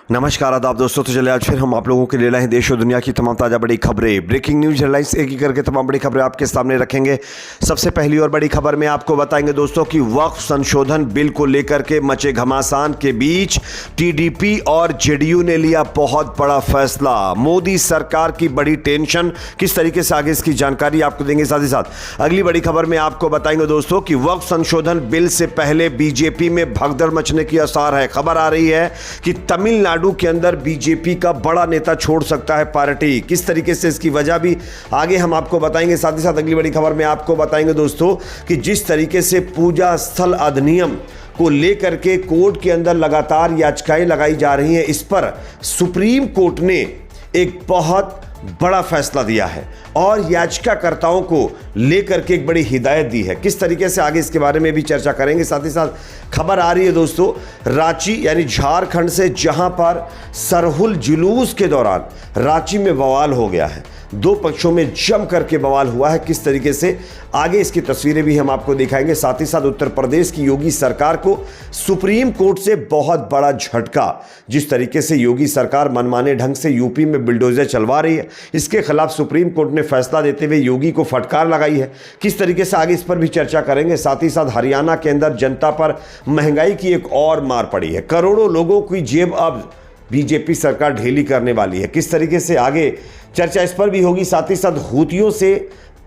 नमस्कार आदाब दोस्तों। तो चले आज फिर हम आप लोगों के लिए लाए हैं देश और दुनिया की तमाम ताज़ा बड़ी खबरें, ब्रेकिंग न्यूज हेडलाइंस एक ही करके तमाम बड़ी खबरें आपके सामने रखेंगे। सबसे पहली और बड़ी खबर में आपको बताएंगे दोस्तों कि वक्फ संशोधन बिल को लेकर के मचे घमासान के बीच टीडीपी और जेडीयू ने लिया बहुत बड़ा फैसला। मोदी सरकार की बड़ी टेंशन, किस तरीके से आगे इसकी जानकारी आपको देंगे। साथ ही साथ अगली बड़ी खबर में आपको बताएंगे दोस्तों कि वक्फ संशोधन बिल से पहले बीजेपी में भगदड़ मचने की आसार है। खबर आ रही है कि तमिलनाडु के अंदर बीजेपी का बड़ा नेता छोड़ सकता है पार्टी। किस तरीके से इसकी वजह भी आगे हम आपको बताएंगे। साथ ही साथ अगली बड़ी खबर में आपको बताएंगे दोस्तों कि जिस तरीके से पूजा स्थल अधिनियम को लेकर के कोर्ट के अंदर लगातार याचिकाएं लगाई जा रही हैं, इस पर सुप्रीम कोर्ट ने एक बहुत बड़ा फैसला दिया है और याचिकाकर्ताओं को लेकर के एक बड़ी हिदायत दी है। किस तरीके से आगे इसके बारे में भी चर्चा करेंगे। साथ ही साथ खबर आ रही है दोस्तों रांची यानी झारखंड से, जहां पर सरहुल जुलूस के दौरान रांची में बवाल हो गया है। दो पक्षों में जम करके बवाल हुआ है। किस तरीके से आगे इसकी तस्वीरें भी हम आपको दिखाएंगे। साथ ही साथ उत्तर प्रदेश की योगी सरकार को सुप्रीम कोर्ट से बहुत बड़ा झटका। जिस तरीके से योगी सरकार मनमाने ढंग से यूपी में बिल्डोजर चलवा रही है, इसके खिलाफ सुप्रीम कोर्ट ने फैसला देते हुए योगी को फटकार लगाई है। किस तरीके से आगे इस पर भी चर्चा करेंगे। साथ ही साथ हरियाणा के अंदर जनता पर महंगाई की एक और मार पड़ी है। करोड़ों लोगों की जेब अब बीजेपी सरकार ढीली करने वाली है। किस तरीके से आगे चर्चा इस पर भी होगी। साथ ही साथ हूतियों से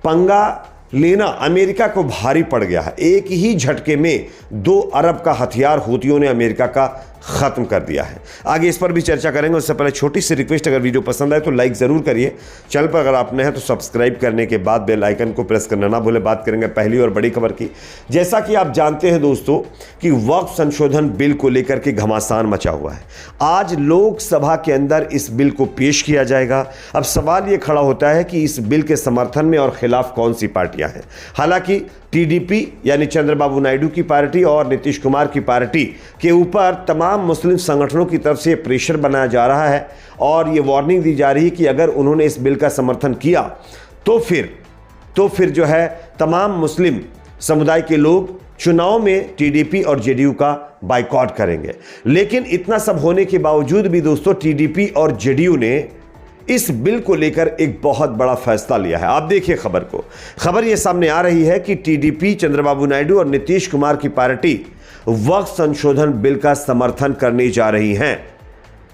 पंगा लेना अमेरिका को भारी पड़ गया है। एक ही झटके में 2 अरब का हथियार हूतियों ने अमेरिका का खत्म कर दिया है। आगे इस पर भी चर्चा करेंगे। उससे पहले छोटी सी रिक्वेस्ट, अगर वीडियो पसंद आए तो लाइक जरूर करिए। चैनल पर अगर आप नए हैं तो सब्सक्राइब करने के बाद बेल आइकन को प्रेस करना ना भूलें। बात करेंगे पहली और बड़ी खबर की। जैसा कि आप जानते हैं दोस्तों कि वक्फ संशोधन बिल को लेकर के घमासान मचा हुआ है। आज लोकसभा के अंदर इस बिल को पेश किया जाएगा। अब सवाल यह खड़ा होता है कि इस बिल के समर्थन में और खिलाफ कौन सी पार्टियां हैं। हालांकि टीडीपी यानी चंद्रबाबू नायडू की पार्टी और नीतीश कुमार की पार्टी के ऊपर तमाम मुस्लिम संगठनों की तरफ से प्रेशर बनाया जा रहा है और ये वार्निंग दी जा रही है कि अगर उन्होंने इस बिल का समर्थन किया तो फिर जो है तमाम मुस्लिम समुदाय के लोग चुनाव में टीडीपी और जेडीयू का बाइकॉट करेंगे। लेकिन इतना सब होने के बावजूद भी दोस्तों टीडीपी और जेडीयू ने इस बिल को लेकर एक बहुत बड़ा फैसला लिया है। आप देखिए खबर को। खबर यह सामने आ रही है कि टीडीपी, चंद्रबाबू नायडू और नीतीश कुमार की पार्टी वक्फ संशोधन बिल का समर्थन करने जा रही हैं।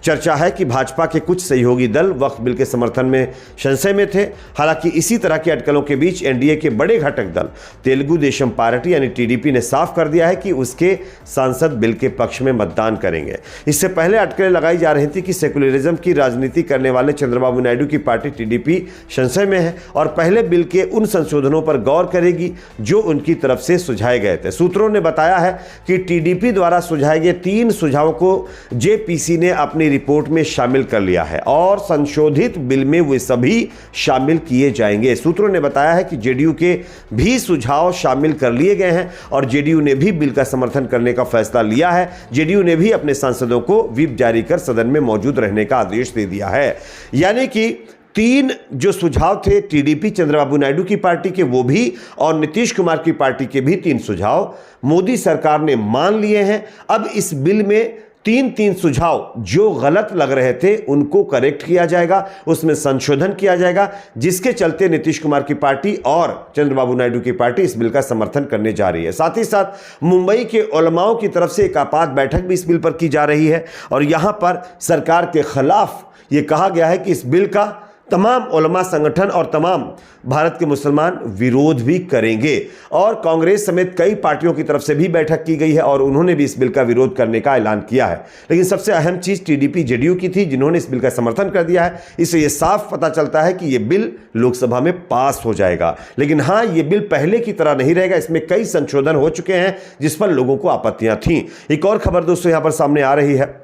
चर्चा है कि भाजपा के कुछ सहयोगी दल वक्फ बिल के समर्थन में संशय में थे। हालांकि इसी तरह की अटकलों के बीच एनडीए के बड़े घटक दल तेलुगु देशम पार्टी यानी टीडीपी ने साफ कर दिया है कि उसके सांसद बिल के पक्ष में मतदान करेंगे। इससे पहले अटकलें लगाई जा रही थी कि सेकुलरिज्म की राजनीति करने वाले चंद्रबाबू नायडू की पार्टी टीडीपी संशय में है और पहले बिल के उन संशोधनों पर गौर करेगी जो उनकी तरफ से सुझाए गए थे। सूत्रों ने बताया है कि टीडीपी द्वारा सुझाए गए 3 सुझावों को जेपीसी ने अपनी रिपोर्ट में शामिल कर लिया है और संशोधित बिल में वे सभी शामिल किए जाएंगे। सूत्रों ने बताया है कि जेडीयू के भी सुझाव शामिल कर लिए गए हैं और जेडीयू ने भी बिल का समर्थन करने का फैसला लिया है। जेडीयू ने भी अपने सांसदों को व्हिप जारी कर सदन में मौजूद रहने का आदेश दे दिया है। यानी कि 3 जो सुझाव थे टीडीपी, चंद्रबाबू नायडू की पार्टी के, वो भी, और नीतीश कुमार की पार्टी के भी 3 सुझाव मोदी सरकार ने मान लिए हैं। अब इस बिल में 3 सुझाव जो गलत लग रहे थे उनको करेक्ट किया जाएगा, उसमें संशोधन किया जाएगा, जिसके चलते नीतीश कुमार की पार्टी और चंद्रबाबू नायडू की पार्टी इस बिल का समर्थन करने जा रही है। साथ ही साथ मुंबई के उलमाओं की तरफ से एक आपात बैठक भी इस बिल पर की जा रही है और यहां पर सरकार के खिलाफ यह कहा गया है कि इस बिल का तमाम उलमा संगठन और तमाम भारत के मुसलमान विरोध भी करेंगे और कांग्रेस समेत कई पार्टियों की तरफ से भी बैठक की गई है और उन्होंने भी इस बिल का विरोध करने का ऐलान किया है। लेकिन सबसे अहम चीज टीडीपी जेडीयू की थी, जिन्होंने इस बिल का समर्थन कर दिया है। इससे यह साफ पता चलता है कि यह बिल लोकसभा में पास हो जाएगा। लेकिन हां, यह बिल पहले की तरह नहीं रहेगा। इसमें कई संशोधन हो चुके हैं जिस पर लोगों को आपत्तियां थीं। एक और खबर दोस्तों यहां पर सामने आ रही है।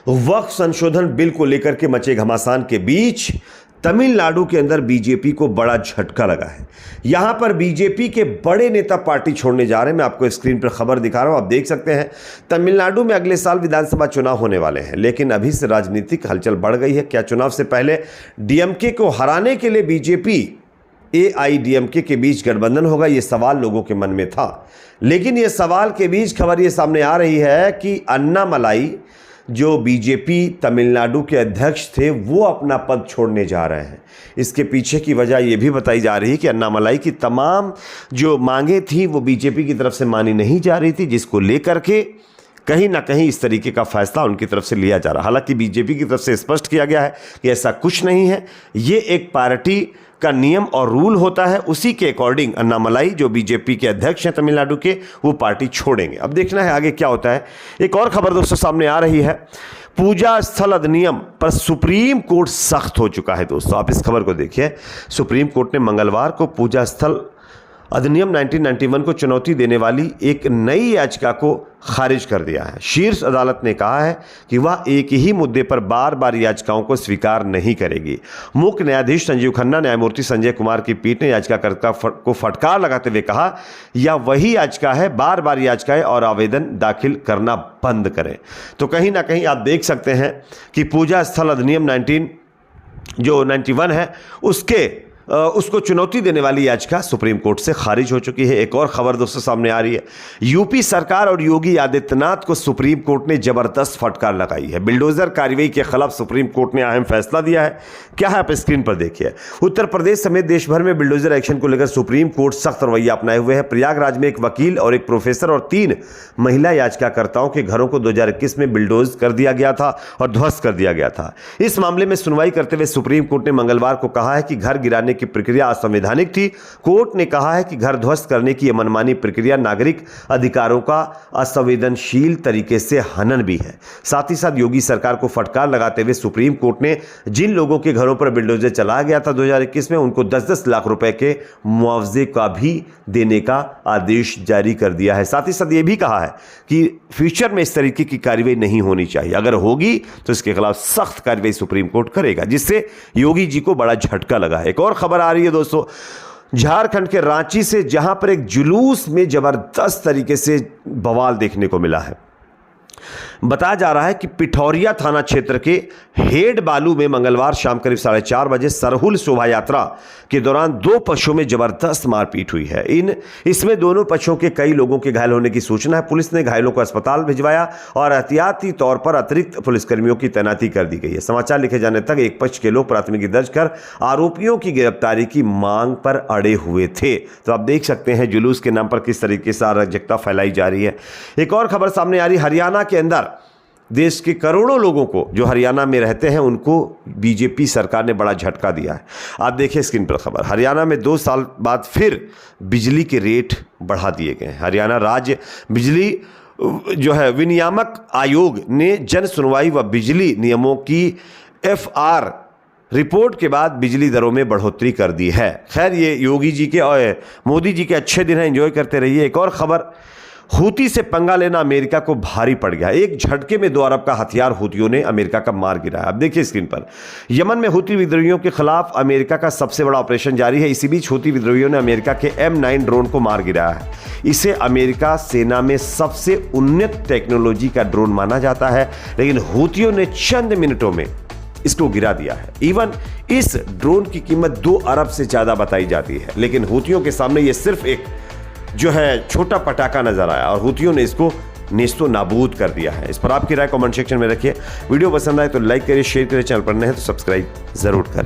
वक्फ संशोधन बिल को लेकर के मचे घमासान के बीच तमिलनाडु के अंदर बीजेपी को बड़ा झटका लगा है। यहां पर बीजेपी के बड़े नेता पार्टी छोड़ने जा रहे हैं। मैं आपको स्क्रीन पर खबर दिखा रहा हूं, आप देख सकते हैं। तमिलनाडु में अगले साल विधानसभा चुनाव होने वाले हैं, लेकिन अभी से राजनीतिक हलचल बढ़ गई है। क्या चुनाव से पहले डीएमके को हराने के लिए बीजेपी एआईडीएमके के बीच गठबंधन होगा? यह सवाल लोगों के मन में था। लेकिन यह सवाल के बीच खबर यह सामने आ रही है कि अन्नामलाई जो बीजेपी तमिलनाडु के अध्यक्ष थे वो अपना पद छोड़ने जा रहे हैं। इसके पीछे की वजह ये भी बताई जा रही है कि अन्नामलाई की तमाम जो मांगें थी वो बीजेपी की तरफ से मानी नहीं जा रही थी, जिसको लेकर के कहीं ना कहीं इस तरीके का फैसला उनकी तरफ से लिया जा रहा है। हालांकि बीजेपी की तरफ से स्पष्ट किया गया है कि ऐसा कुछ नहीं है, ये एक पार्टी का नियम और रूल होता है, उसी के अकॉर्डिंग अन्नामलाई जो बीजेपी के अध्यक्ष हैं तमिलनाडु के, वो पार्टी छोड़ेंगे। अब देखना है आगे क्या होता है। एक और खबर दोस्तों सामने आ रही है, पूजा स्थल अधिनियम पर सुप्रीम कोर्ट सख्त हो चुका है। दोस्तों आप इस खबर को देखिए, सुप्रीम कोर्ट ने मंगलवार को पूजा स्थल अधिनियम 1991 को चुनौती देने वाली एक नई याचिका को खारिज कर दिया है। शीर्ष अदालत ने कहा है कि वह एक ही मुद्दे पर बार बार याचिकाओं को स्वीकार नहीं करेगी। मुख्य न्यायाधीश संजीव खन्ना, न्यायमूर्ति संजय कुमार की पीठ ने याचिकाकर्ता को फटकार लगाते हुए कहा, यह वही याचिका है, बार बार याचिकाएं और आवेदन दाखिल करना बंद करें। तो कहीं ना कहीं आप देख सकते हैं कि पूजा स्थल अधिनियम 91 है उसको चुनौती देने वाली याचिका सुप्रीम कोर्ट से खारिज हो चुकी है। एक और खबर दोस्तों सामने आ रही है, यूपी सरकार और योगी आदित्यनाथ को सुप्रीम कोर्ट ने जबरदस्त फटकार लगाई है। बिल्डोजर कार्रवाई के खिलाफ सुप्रीम कोर्ट ने अहम फैसला दिया है। क्या है आप स्क्रीन पर देखिए। उत्तर प्रदेश समेत देश भर में बिल्डोजर एक्शन को लेकर सुप्रीम कोर्ट सख्त रवैया अपनाए हुए है। प्रयागराज में एक वकील और एक प्रोफेसर और 3 महिला याचिकाकर्ताओं के घरों को 2021 में बिल्डोज कर दिया गया था और ध्वस्त कर दिया गया था। इस मामले में सुनवाई करते हुए सुप्रीम कोर्ट ने मंगलवार को कहा है कि घर गिराने की प्रक्रिया असंवैधानिक थी। कोर्ट ने कहा है कि घर ध्वस्त करने की यह मनमानी प्रक्रिया नागरिक अधिकारों का असंवेदनशील तरीके से हनन भी है। साथ ही साथ योगी सरकार को फटकार लगाते हुए सुप्रीम कोर्ट ने जिन लोगों के घरों पर बिल्डोजर चलाया गया था 2021 में, उनको 10-10 लाख रुपए के मुआवजे का भी देने का आदेश जारी कर दिया है। साथ ही साथ यह भी कहा है कि फ्यूचर में इस तरीके की कार्रवाई नहीं होनी चाहिए, अगर होगी तो इसके खिलाफ सख्त कार्रवाई सुप्रीम कोर्ट करेगा, जिससे योगी जी को बड़ा झटका लगा है। एक और खबर आ रही है दोस्तों, झारखंड के रांची से, जहां पर एक जुलूस में जबरदस्त तरीके से बवाल देखने को मिला है। बताया जा रहा है कि पिठौरिया थाना क्षेत्र के हेड बालू में मंगलवार शाम करीब 4:30 बजे सरहुल शोभा यात्रा के दौरान 2 पक्षों में जबरदस्त मारपीट हुई है। इसमें दोनों पक्षों के कई लोगों के घायल होने की सूचना है। पुलिस ने घायलों को अस्पताल भिजवाया और एहतियाती तौर पर अतिरिक्त पुलिसकर्मियों की तैनाती कर दी गई है। समाचार लिखे जाने तक एक पक्ष के लोग प्राथमिकी दर्ज कर आरोपियों की गिरफ्तारी की मांग पर अड़े हुए थे। तो आप देख सकते हैं जुलूस के नाम पर किस तरीके से अराजकता फैलाई जा रही है। एक और खबर सामने आ रही, हरियाणा के अंदर देश के करोड़ों लोगों को जो हरियाणा में रहते हैं उनको बीजेपी सरकार ने बड़ा झटका दिया है। आप देखिए स्क्रीन पर खबर, हरियाणा में 2 साल बाद फिर बिजली के रेट बढ़ा दिए गए हैं। हरियाणा राज्य बिजली जो है विनियामक आयोग ने जन सुनवाई व बिजली नियमों की FR रिपोर्ट के बाद बिजली दरों में बढ़ोतरी कर दी है। खैर ये योगी जी के और मोदी जी के अच्छे दिन हैं, एंजॉय करते रहिए। एक और खबर, हूती से पंगा लेना अमेरिका को भारी पड़ गया। एक झटके में 2 अरब का हथियार हूतियों ने अमेरिका का मार गिराया। अब देखिए स्क्रीन पर, यमन में हूती विद्रोहियों के खिलाफ अमेरिका का सबसे बड़ा ऑपरेशन जारी है। इसी बीच हूती विद्रोहियों ने अमेरिका के M9 ड्रोन को मार गिराया है। इसे अमेरिका सेना में सबसे उन्नत टेक्नोलॉजी का ड्रोन माना जाता है, लेकिन हूतियों ने चंद मिनटों में इसको गिरा दिया है। इवन इस ड्रोन की कीमत 2 अरब से ज्यादा बताई जाती है, लेकिन हूतियों के सामने यह सिर्फ एक जो है छोटा पटाखा नजर आया और हूतियों ने इसको नेस्तो नाबूद कर दिया है। इस पर आपकी राय कमेंट सेक्शन में रखिए। वीडियो पसंद आए तो लाइक करिए, शेयर करिए, चैनल पर नए हैं तो सब्सक्राइब जरूर करें।